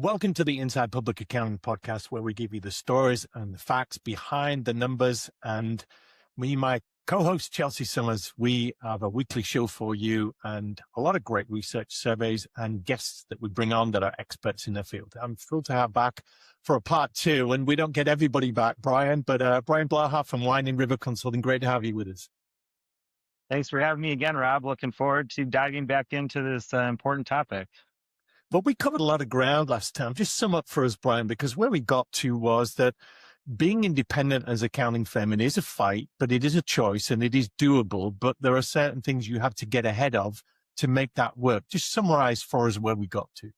Welcome to the Inside Public Accounting podcast, where we give you the stories and the facts behind the numbers. And me, my co-host Chelsea Summers, we have a weekly show for you and a lot of great research surveys and guests that we bring on that are experts in their field. I'm thrilled to have back for a part two, and we don't get everybody back, Brian, but Brian Blaha from Winding River Consulting. Great to have you with us. Thanks for having me again, Rob. Looking forward to diving back into this important topic. But we covered a lot of ground last time. Just sum up for us, Brian, because where we got to was that being independent as an accounting firm, it is a fight, but it is a choice and it is doable. But there are certain things you have to get ahead of to make that work. Just summarize for us where we got to.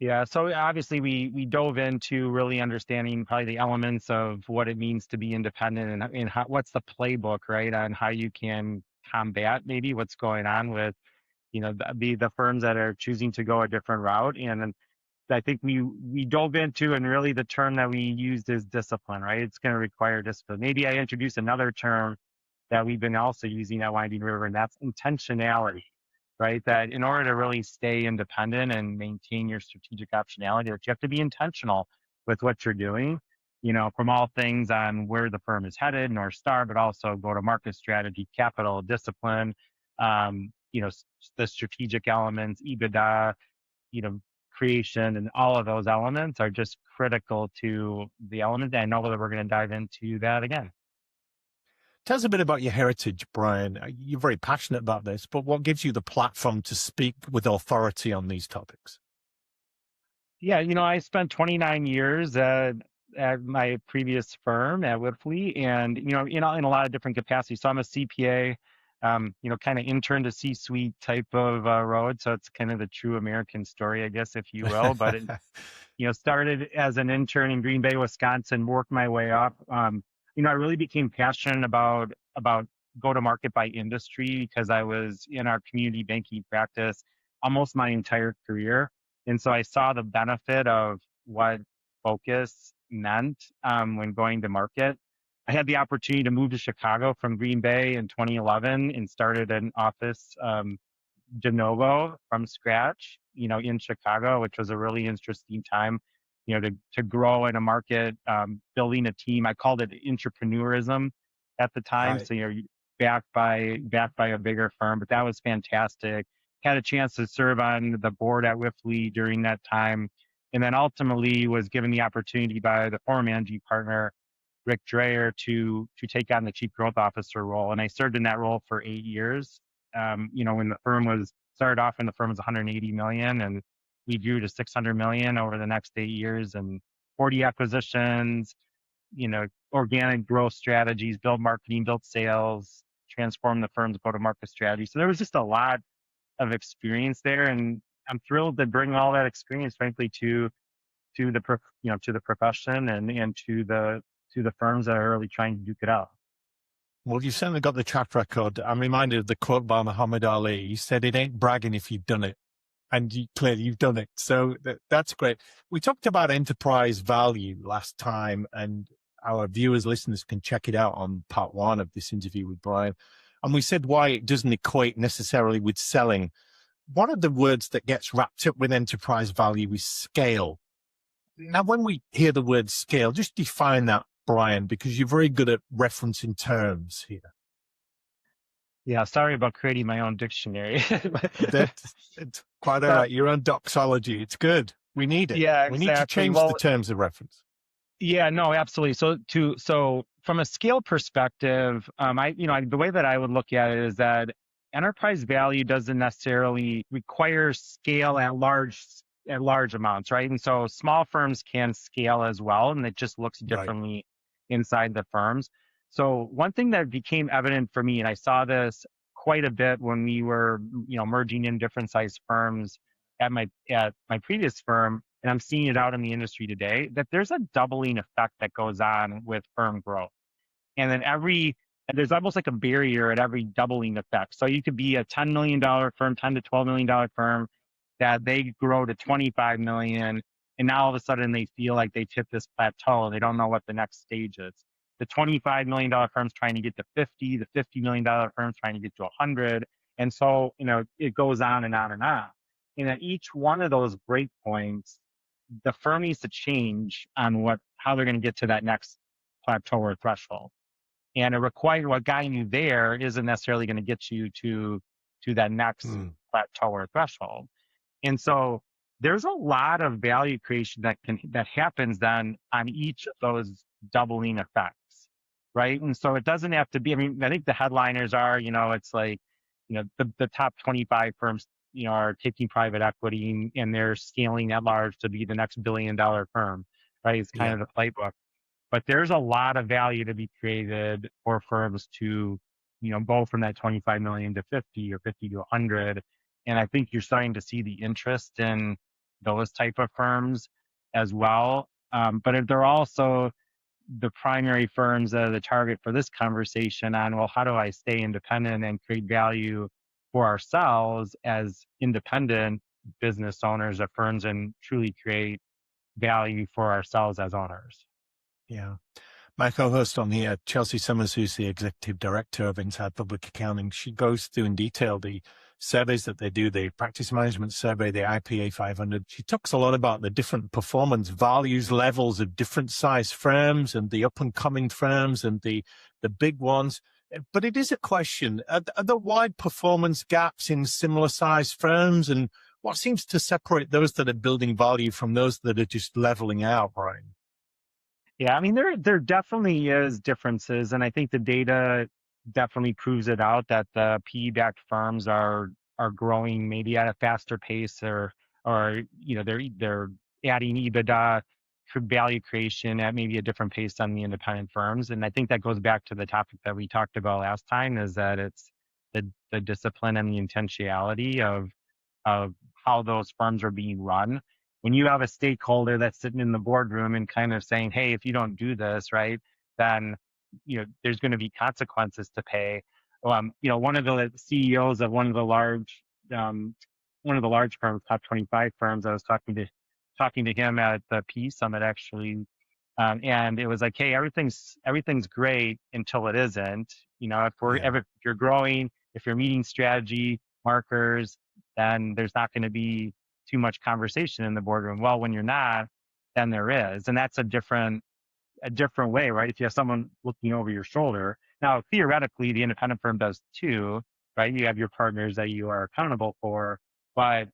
Yeah, so obviously we dove into really understanding probably the elements of what it means to be independent and how, what's the playbook, right, on how you can combat maybe what's going on with, the firms that are choosing to go a different route. And then I think we dove into, and really the term that we used is discipline, right? It's going to require discipline. Maybe I introduced another term that we've been also using at Winding River, and that's intentionality, right? That in order to really stay independent and maintain your strategic optionality, that you have to be intentional with what you're doing, from all things on where the firm is headed, North Star, but also go to market strategy, capital, discipline, the strategic elements, EBITDA, creation, and all of those elements are just critical to the element. I know that we're going to dive into that again. Tell us a bit about your heritage, Brian. You're very passionate about this, but what gives you the platform to speak with authority on these topics? Yeah, I spent 29 years at my previous firm at Whitfleet, and in a lot of different capacities. So I'm a CPA, kind of intern to C-suite type of road. So it's kind of the true American story, I guess, if you will. But it, started as an intern in Green Bay, Wisconsin, worked my way up. I really became passionate about go-to-market by industry because I was in our community banking practice almost my entire career. And so I saw the benefit of what focus meant when going to market. I had the opportunity to move to Chicago from Green Bay in 2011 and started an office de novo from scratch, in Chicago, which was a really interesting time, to grow in a market, building a team. I called it entrepreneurism at the time. Right. So, backed by a bigger firm, but that was fantastic. Had a chance to serve on the board at Whitfleet during that time. And then ultimately was given the opportunity by the former managing partner, Rick Dreyer, to take on the chief growth officer role. And I served in that role for 8 years. When the firm started off when the firm was 180 million, and we grew to 600 million over the next 8 years, and 40 acquisitions, organic growth strategies, build marketing, build sales, transform the firm's go-to-market strategy. So there was just a lot of experience there, and I'm thrilled to bring all that experience, frankly, to the profession and to the firms that are really trying to duke it out. Well, you've certainly got the track record. I'm reminded of the quote by Muhammad Ali. He said, "It ain't bragging if you've done it." And clearly you've done it. So that's great. We talked about enterprise value last time, and our viewers, listeners can check it out on part one of this interview with Brian. And we said why it doesn't equate necessarily with selling. One of the words that gets wrapped up with enterprise value is scale. Now, when we hear the word scale, just define that, Brian, because you're very good at referencing terms here. Yeah, sorry about creating my own dictionary. That's quite all right. Your own doxology. It's good. We need it. Yeah, We need to change the terms of reference. Yeah, no, absolutely. So from a scale perspective, the way that I would look at it is that enterprise value doesn't necessarily require scale at large amounts, right? And so small firms can scale as well, and it just looks differently inside the firms. So one thing that became evident for me, and I saw this quite a bit when we were, merging in different size firms at my previous firm, and I'm seeing it out in the industry today, that there's a doubling effect that goes on with firm growth. And then there's almost like a barrier at every doubling effect. So you could be a $10 million firm, $10 to $12 million firm, that they grow to 25 million. And now all of a sudden they feel like they've hit this plateau. They don't know what the next stage is. The $25 million firm's trying to get to 50, the $50 million firm's trying to get to 100. And so, it goes on and on and on. And at each one of those breakpoints, the firm needs to change on how they're going to get to that next plateau or threshold. And what got you there isn't necessarily going to get you to that next plateau or threshold. And so there's a lot of value creation that happens then on each of those doubling effects, right? And so it doesn't have to be. I mean, I think the headliners are, it's like, the top 25 firms, are taking private equity and they're scaling at large to be the next $1 billion firm, right? It's kind of the playbook. But there's a lot of value to be created for firms to, go from that 25 million to 50 or 50 to 100. And I think you're starting to see the interest in those type of firms as well. But if they're also the primary firms that are the target for this conversation on, well, how do I stay independent and create value for ourselves as independent business owners of firms and truly create value for ourselves as owners? Yeah. My co-host on here, Chelsea Summers, who's the executive director of Inside Public Accounting, she goes through in detail the surveys that they do, the practice management survey, the IPA 500. She talks a lot about the different performance values levels of different size firms and the up and coming firms and the big ones. But it is a question, are there wide performance gaps in similar size firms? And what seems to separate those that are building value from those that are just leveling out, Brian? Yeah, I mean, there definitely is differences, and I think the data definitely proves it out that the PE-backed firms are growing maybe at a faster pace, or they're adding EBITDA value creation at maybe a different pace than the independent firms. And I think that goes back to the topic that we talked about last time, is that it's the discipline and the intentionality of how those firms are being run. When you have a stakeholder that's sitting in the boardroom and kind of saying, hey, if you don't do this, right, then there's going to be consequences to pay. One of the CEOs of one of the large firms, top 25 firms, I was talking to him at the P Summit actually, and it was like, hey, everything's great until it isn't. If you're growing, if you're meeting strategy markers, then there's not going to be too much conversation in the boardroom. Well, when you're not, then there is, and that's a different way, right? If you have someone looking over your shoulder. Now, theoretically, the independent firm does too, right? You have your partners that you are accountable for, but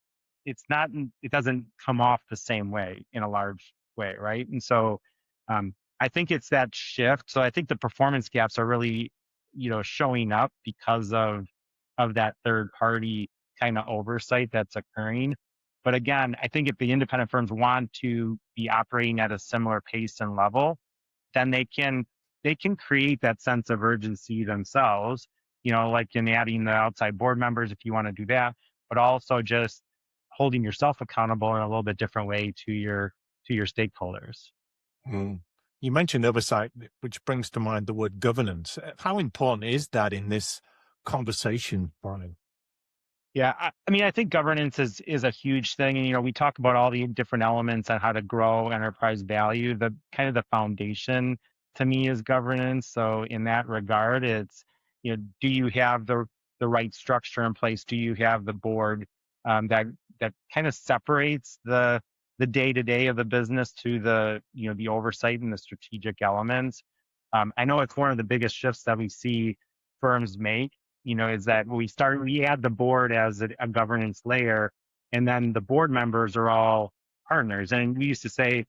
it doesn't come off the same way in a large way, right? And so I think it's that shift. So I think the performance gaps are really, showing up because of that third party kind of oversight that's occurring. But again, I think if the independent firms want to be operating at a similar pace and level, then they can create that sense of urgency themselves, like in adding the outside board members if you want to do that, but also just holding yourself accountable in a little bit different way to your stakeholders. You mentioned oversight, which brings to mind the word governance. How important is that in this conversation, Brian? Yeah, I mean, I think governance is a huge thing, and we talk about all the different elements on how to grow enterprise value. The kind of the foundation to me is governance. So in that regard, it's do you have the right structure in place? Do you have the board that kind of separates the day-to-day of the business to the oversight and the strategic elements? I know it's one of the biggest shifts that we see firms make, is that we add the board as a governance layer, and then the board members are all partners. And we used to say,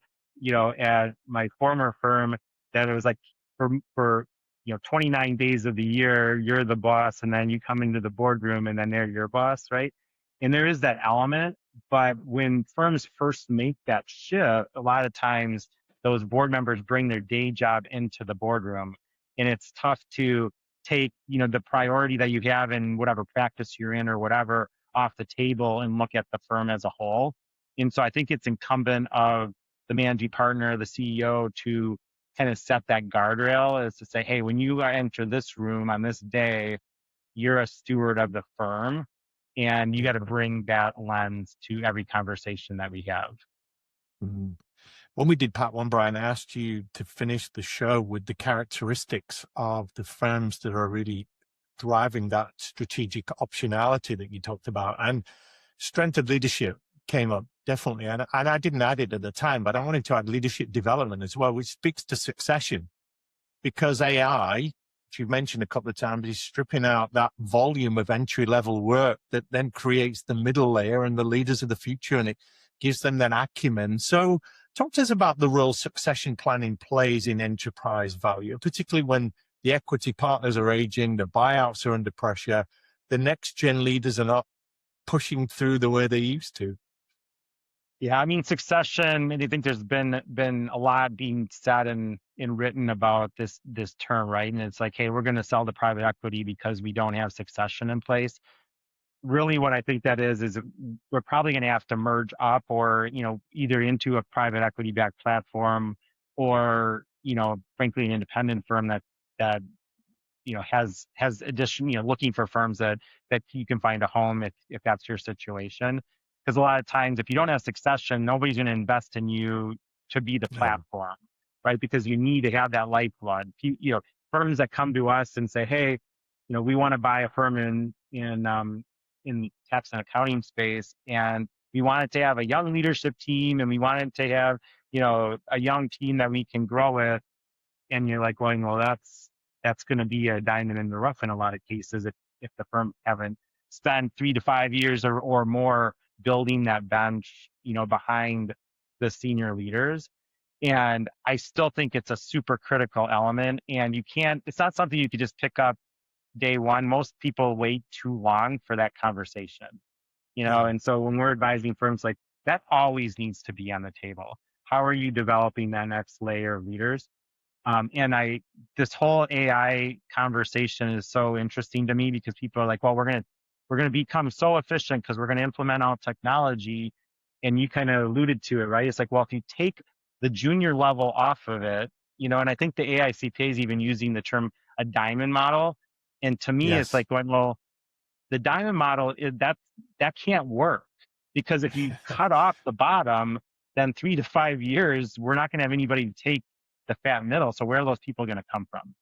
at my former firm, that it was like for 29 days of the year, you're the boss, and then you come into the boardroom and then they're your boss, right? And there is that element, but when firms first make that shift, a lot of times those board members bring their day job into the boardroom, and it's tough to take the priority that you have in whatever practice you're in or whatever off the table and look at the firm as a whole. And so I think it's incumbent of the managing partner, the CEO, to kind of set that guardrail, is to say, hey, when you enter this room on this day, you're a steward of the firm, and you got to bring that lens to every conversation that we have. Mm-hmm. When we did part one, Brian, I asked you to finish the show with the characteristics of the firms that are really driving that strategic optionality that you talked about, and strength of leadership came up definitely. And I didn't add it at the time, but I wanted to add leadership development as well, which speaks to succession because AI, which you've mentioned a couple of times, is stripping out that volume of entry level work that then creates the middle layer and the leaders of the future, and it gives them that acumen. So, talk to us about the role succession planning plays in enterprise value, particularly when the equity partners are aging, the buyouts are under pressure, the next gen leaders are not pushing through the way they used to. Yeah, I mean succession, and I think there's been a lot being said and written about this term, right? And it's like, hey, we're going to sell to private equity because we don't have succession in place. Really, what I think that is we're probably going to have to merge up, or either into a private equity backed platform, or frankly, an independent firm that has addition, looking for firms that you can find a home if that's your situation. Because a lot of times, if you don't have succession, nobody's going to invest in you to be the No. platform, right? Because you need to have that lifeblood. Firms that come to us and say, hey, we want to buy a firm in tax and accounting space, and we want it to have a young leadership team, and we want it to have a young team that we can grow with. And you're like going, well, that's going to be a diamond in the rough in a lot of cases if the firm haven't spent 3 to 5 years or more building that bench, behind the senior leaders. And I still think it's a super critical element. And it's not something you could just pick up day one. Most people wait too long for that conversation, Yeah. and so when we're advising firms, like, that always needs to be on the table. How are you developing that next layer of leaders? And this whole AI conversation is so interesting to me because people are like, well, we're gonna become so efficient because we're gonna implement all technology. And you kind of alluded to it, right? It's like, well, if you take the junior level off of it, and I think the AICPA is even using the term a diamond model. And to me, it's Yes. like going, well, the diamond model that can't work, because if you cut off the bottom, then 3 to 5 years, we're not going to have anybody to take the fat middle. So where are those people going to come from? Yeah.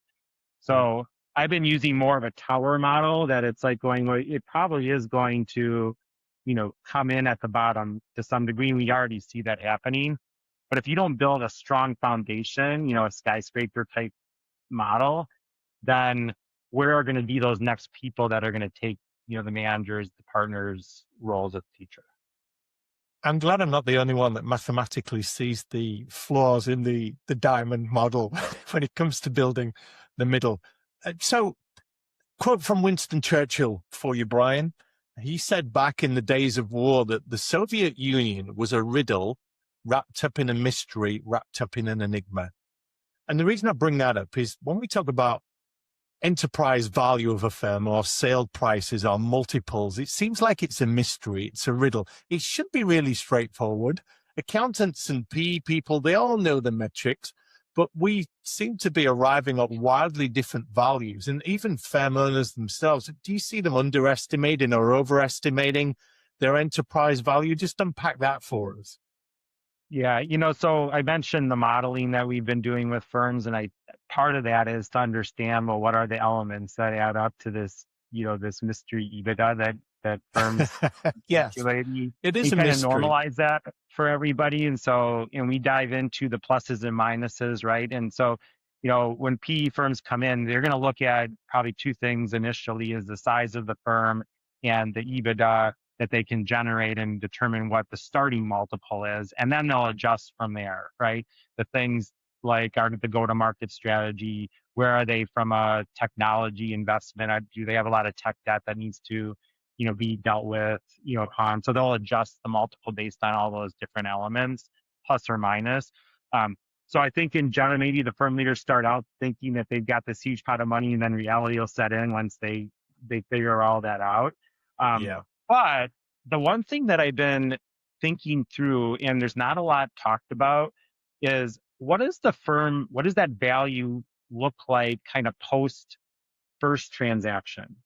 So I've been using more of a tower model, that it's like going, well, it probably is going to, come in at the bottom to some degree. We already see that happening. But if you don't build a strong foundation, a skyscraper type model, then where are going to be those next people that are going to take, the managers, the partners roles of the future? I'm glad I'm not the only one that mathematically sees the flaws in the diamond model when it comes to building the middle. So, quote from Winston Churchill for you, Brian. He said back in the days of war that the Soviet Union was a riddle wrapped up in a mystery, wrapped up in an enigma. And the reason I bring that up is when we talk about enterprise value of a firm or sale prices or multiples, it seems like it's a mystery. It's a riddle. It should be really straightforward. Accountants and PE people, they all know the metrics, but we seem to be arriving at wildly different values. And even firm owners themselves, do you see them underestimating or overestimating their enterprise value? Just unpack that for us. Yeah, so I mentioned the modeling that we've been doing with firms, and part of that is to understand, well, what are the elements that add up to this mystery EBITDA that firms Yes, articulate. And it is you a kind of mystery. normalize that for everybody. And we dive into the pluses and minuses, right? And so, when PE firms come in, they're going to look at probably two things initially: is the size of the firm and the EBITDA that they can generate, and determine what the starting multiple is. And then they'll adjust from there, right? The things like, are the go-to-market strategy, where are they from a technology investment? Do they have a lot of tech debt that needs to, be dealt with, upon? So they'll adjust the multiple based on all those different elements, plus or minus. Um, so I think in general, maybe the firm leaders start out thinking that they've got this huge pot of money, and then reality will set in once they figure all that out. Um, Yeah. but the one thing that I've been thinking through, and there's not a lot talked about, is what does that value look like kind of post first transaction?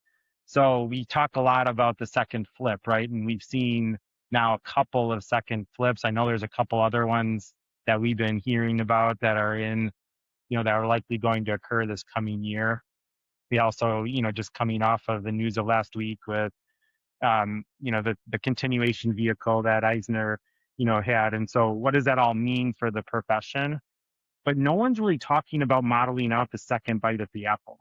So we talk a lot about the second flip, right? And we've seen now a couple of second flips. I know there's a couple other ones that we've been hearing about that are that are likely going to occur this coming year. We also, just coming off of the news of last week with the continuation vehicle that Eisner had. And so what does that all mean for the profession? But no one's really talking about modeling out the second bite of the apple.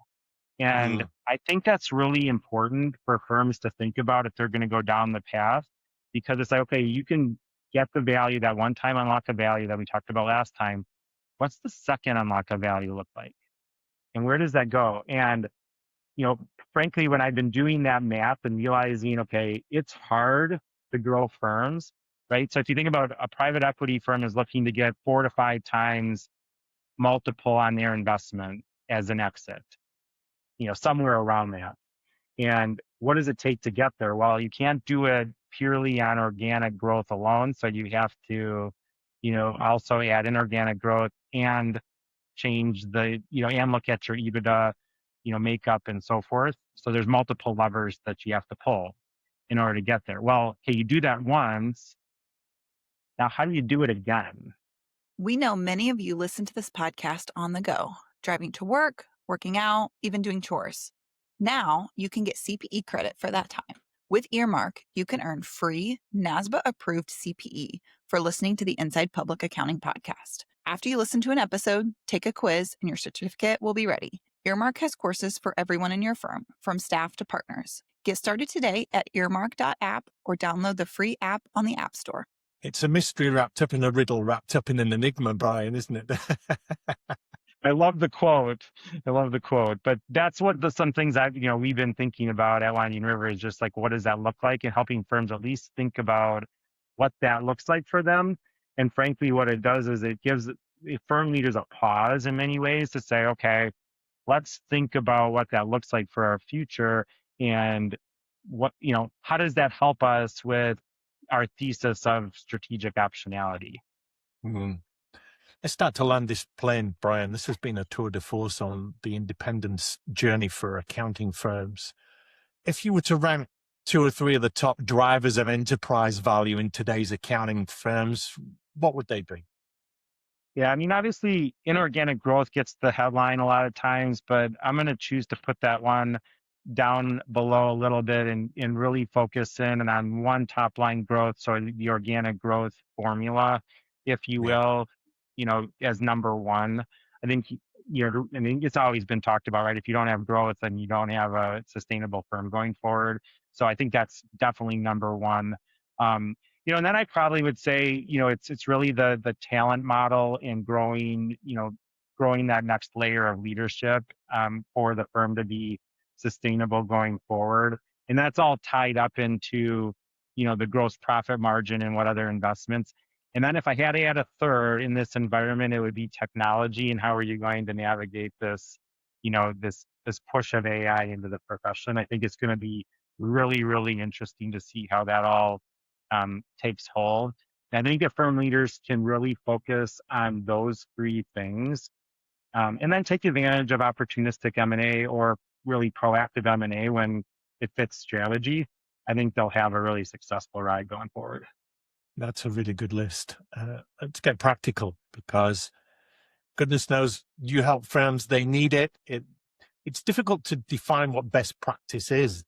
And Mm. I think that's really important for firms to think about if they're going to go down the path, because it's like, okay, you can get the value, that one time unlock of value that we talked about last time. What's the second unlock of value look like? And where does that go? And, frankly, when I've been doing that math and realizing, okay, it's hard to grow firms, right? So if you think about a private equity firm is looking to get 4 to 5 times multiple on their investment as an exit, somewhere around that. And what does it take to get there? Well, you can't do it purely on organic growth alone. So you have to, also add inorganic growth and change and look at your EBITDA, makeup and so forth. So there's multiple levers that you have to pull in order to get there. Well, okay, you do that once. Now, how do you do it again? We know many of you listen to this podcast on the go, driving to work, working out, even doing chores. Now you can get CPE credit for that time. With Earmark, you can earn free NASBA approved CPE for listening to the Inside Public Accounting podcast. After you listen to an episode, take a quiz and your certificate will be ready. Earmark has courses for everyone in your firm, from staff to partners. Get started today at earmark.app or download the free app on the App Store. It's a mystery wrapped up in a riddle, wrapped up in an enigma, Brian, isn't it? I love the quote. But that's some things that, we've been thinking about at Winding River is just like, what does that look like? And helping firms at least think about what that looks like for them. And frankly, what it does is it gives firm leaders a pause in many ways to say, okay, let's think about what that looks like for our future. And how does that help us with our thesis of strategic optionality? Mm. Let's start to land this plane, Brian. This has been a tour de force on the independence journey for accounting firms. If you were to rank 2 or 3 of the top drivers of enterprise value in today's accounting firms, what would they be? Yeah, I mean, obviously, inorganic growth gets the headline a lot of times, but I'm going to choose to put that one down below a little bit and really focus in and on one top line growth. So the organic growth formula, if you Yeah. will, as number one. I think, I mean, it's always been talked about, right? If you don't have growth, then you don't have a sustainable firm going forward. So I think that's definitely number one. Um, and then I probably would say, it's really the talent model and growing that next layer of leadership for the firm to be sustainable going forward. And that's all tied up into, the gross profit margin and what other investments. And then if I had to add a third in this environment, it would be technology and how are you going to navigate this, this push of AI into the profession. I think it's going to be really, really interesting to see how that all takes hold. And I think if firm leaders can really focus on those 3 things, and then take advantage of opportunistic M&A or really proactive M&A when it fits strategy, I think they'll have a really successful ride going forward. That's a really good list. Let's get practical because goodness knows you help firms, they need it. It's difficult to define what best practice is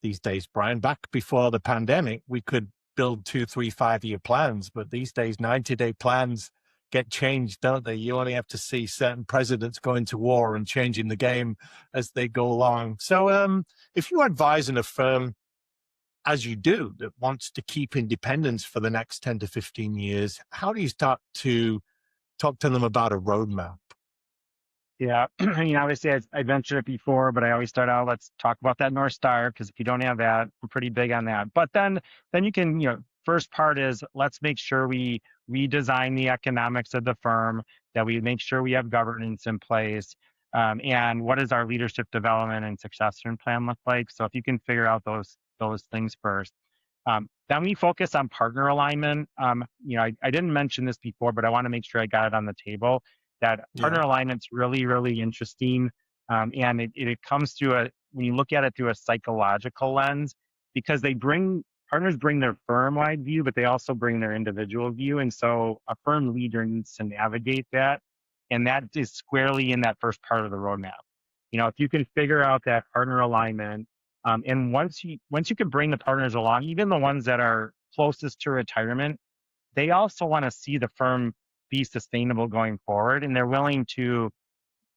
these days, Brian. Back before the pandemic, we could build 2, 3, 5-year plans, but these days 90-day plans get changed, don't they? You only have to see certain presidents going to war and changing the game as they go along. So if you advise in a firm, as you do, that wants to keep independence for the next 10 to 15 years, how do you start to talk to them about a roadmap? Yeah, I mean, obviously, I mentioned it before, but I always start out, let's talk about that North Star, because if you don't have that, I'm pretty big on that. But then you can, first part is let's make sure we redesign the economics of the firm, that we make sure we have governance in place, and what does our leadership development and succession plan look like? So if you can figure out those things first. Then we focus on partner alignment. I didn't mention this before, but I want to make sure I got it on the table. That partner alignment's really, really interesting. And it comes through when you look at it through a psychological lens, because partners bring their firm-wide view, but they also bring their individual view. And so a firm leader needs to navigate that. And that is squarely in that first part of the roadmap. If you can figure out that partner alignment, and once you can bring the partners along, even the ones that are closest to retirement, they also want to see the firm be sustainable going forward, and they're willing to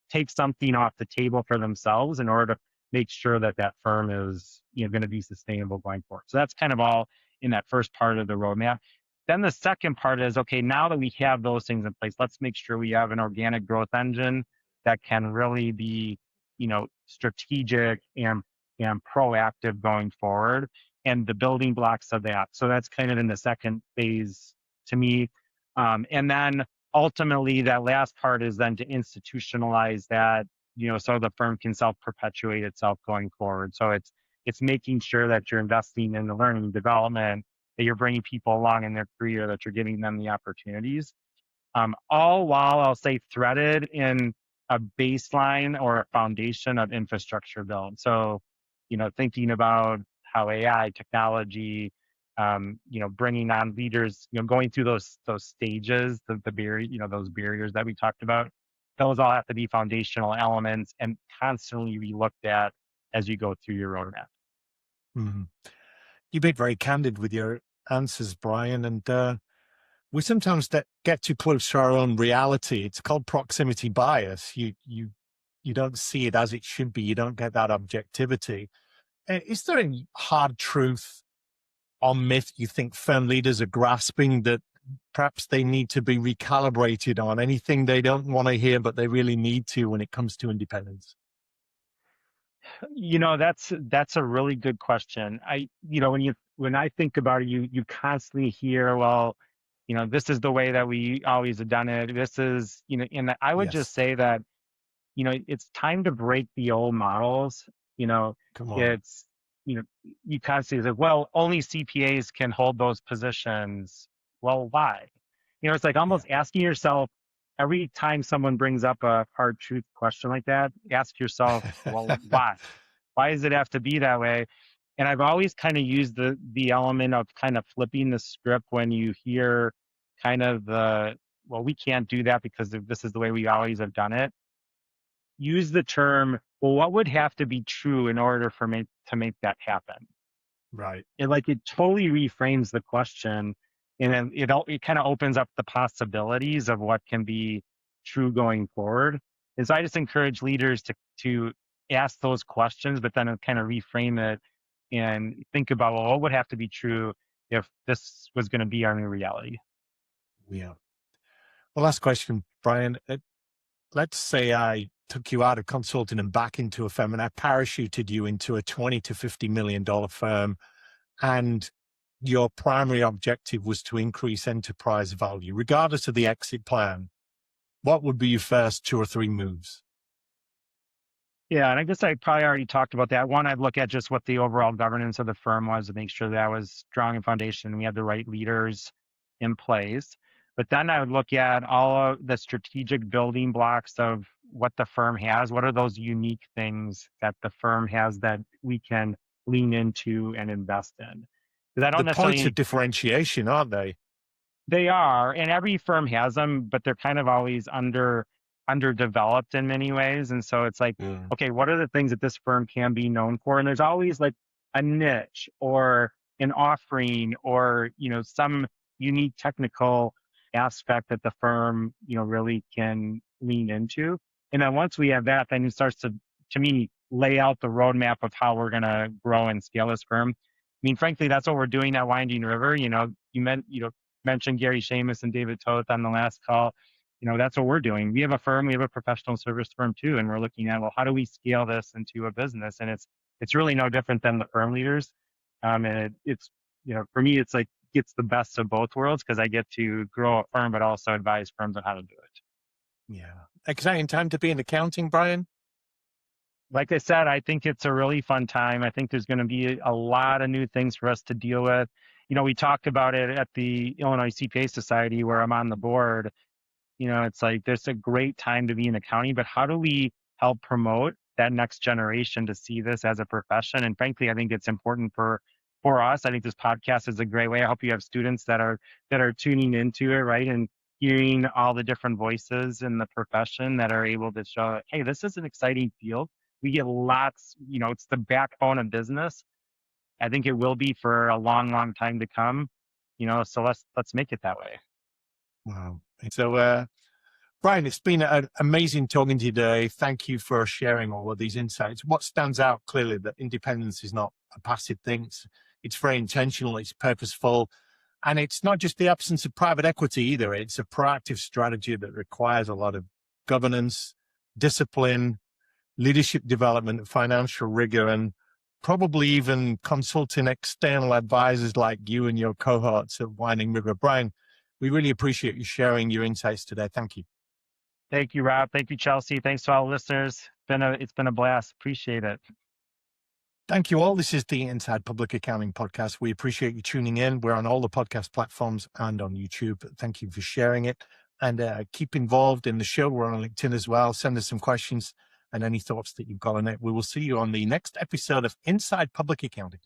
take something off the table for themselves in order to make sure that that firm is going to be sustainable going forward. So that's kind of all in that first part of the roadmap. Then the second part is, okay, now that we have those things in place, let's make sure we have an organic growth engine that can really be, strategic and proactive going forward, and the building blocks of that. So that's kind of in the second phase to me. And then ultimately that last part is then to institutionalize that, so the firm can self-perpetuate itself going forward. So it's making sure that you're investing in the learning and development, that you're bringing people along in their career, that you're giving them the opportunities, all while I'll say threaded in a baseline or a foundation of infrastructure build. So, thinking about how AI technology, bringing on leaders, going through those stages, the barrier, those barriers that we talked about, those all have to be foundational elements and constantly be looked at as you go through your roadmap. Mhm. You've been very candid with your answers, Brian, and we sometimes get too close to our own reality. It's called proximity bias. You don't see it as it should be. You don't get that objectivity. Is there any hard truth or myth you think firm leaders are grasping that perhaps they need to be recalibrated on? Anything they don't want to hear, but they really need to when it comes to independence? That's a really good question. When I think about it, you constantly hear, well, this is the way that we always have done it. This is, and I would just Yes. say that, it's time to break the old models. Come on. It's, you constantly say, well, only CPAs can hold those positions. Well, why? It's like almost asking yourself every time someone brings up a hard truth question like that, ask yourself, well, why? Why does it have to be that way? And I've always kind of used the element of kind of flipping the script when you hear kind of well, we can't do that because this is the way we always have done it. Use the term, well, what would have to be true in order for me to make that happen? Right. It totally reframes the question, and then it kind of opens up the possibilities of what can be true going forward. And so I just encourage leaders to ask those questions, but then kind of reframe it and think about, well, what would have to be true if this was going to be our new reality? Yeah. Well, last question, Brian. Let's say I took you out of consulting and back into a firm, and I parachuted you into a $20 to $50 million firm, and your primary objective was to increase enterprise value, regardless of the exit plan. What would be your first 2 or 3 moves? Yeah, and I guess I probably already talked about that. One, I'd look at just what the overall governance of the firm was to make sure that was strong and foundation. We had the right leaders in place. But then I would look at all of the strategic building blocks of what the firm has. What are those unique things that the firm has that we can lean into and invest in? Because I don't The points necessarily of differentiation, aren't they? they are, and every firm has them, but they're kind of always underdeveloped in many ways. And so it's like, Mm. okay, what are the things that this firm can be known for? And there's always like a niche or an offering or, some unique technical aspect that the firm, really can lean into. And then once we have that, then it starts to me, lay out the roadmap of how we're going to grow and scale this firm. I mean, frankly, that's what we're doing at Winding River. Mentioned Gary Seamus and David Toth on the last call. That's what we're doing. We have a firm, we have a professional service firm too, and we're looking at, well, how do we scale this into a business? And it's really no different than the firm leaders. And it's for me, it's like gets the best of both worlds because I get to grow a firm, but also advise firms on how to do it. Yeah. Exciting time to be in accounting, Brian. Like I said, I think it's a really fun time. I think there's going to be a lot of new things for us to deal with. We talked about it at the Illinois CPA Society where I'm on the board. It's like there's a great time to be in accounting, but how do we help promote that next generation to see this as a profession? And frankly, I think it's important for us. I think this podcast is a great way. I hope you have students that are tuning into it, right? And hearing all the different voices in the profession that are able to show, hey, this is an exciting field. We get lots, it's the backbone of business. I think it will be for a long, long time to come. So let's make it that way. Wow. So, Brian, it's been amazing talking to you today. Thank you for sharing all of these insights. What stands out clearly that independence is not a passive thing. It's very intentional, it's purposeful, and it's not just the absence of private equity either. It's a proactive strategy that requires a lot of governance, discipline, leadership development, financial rigor, and probably even consulting external advisors like you and your cohorts at Winding River. Brian, we really appreciate you sharing your insights today. Thank you. Thank you, Rob. Thank you, Chelsea. Thanks to all the listeners. It's been a blast. Appreciate it. Thank you all. This is the Inside Public Accounting Podcast. We appreciate you tuning in. We're on all the podcast platforms and on YouTube. Thank you for sharing it. And keep involved in the show. We're on LinkedIn as well. Send us some questions and any thoughts that you've got on it. We will see you on the next episode of Inside Public Accounting.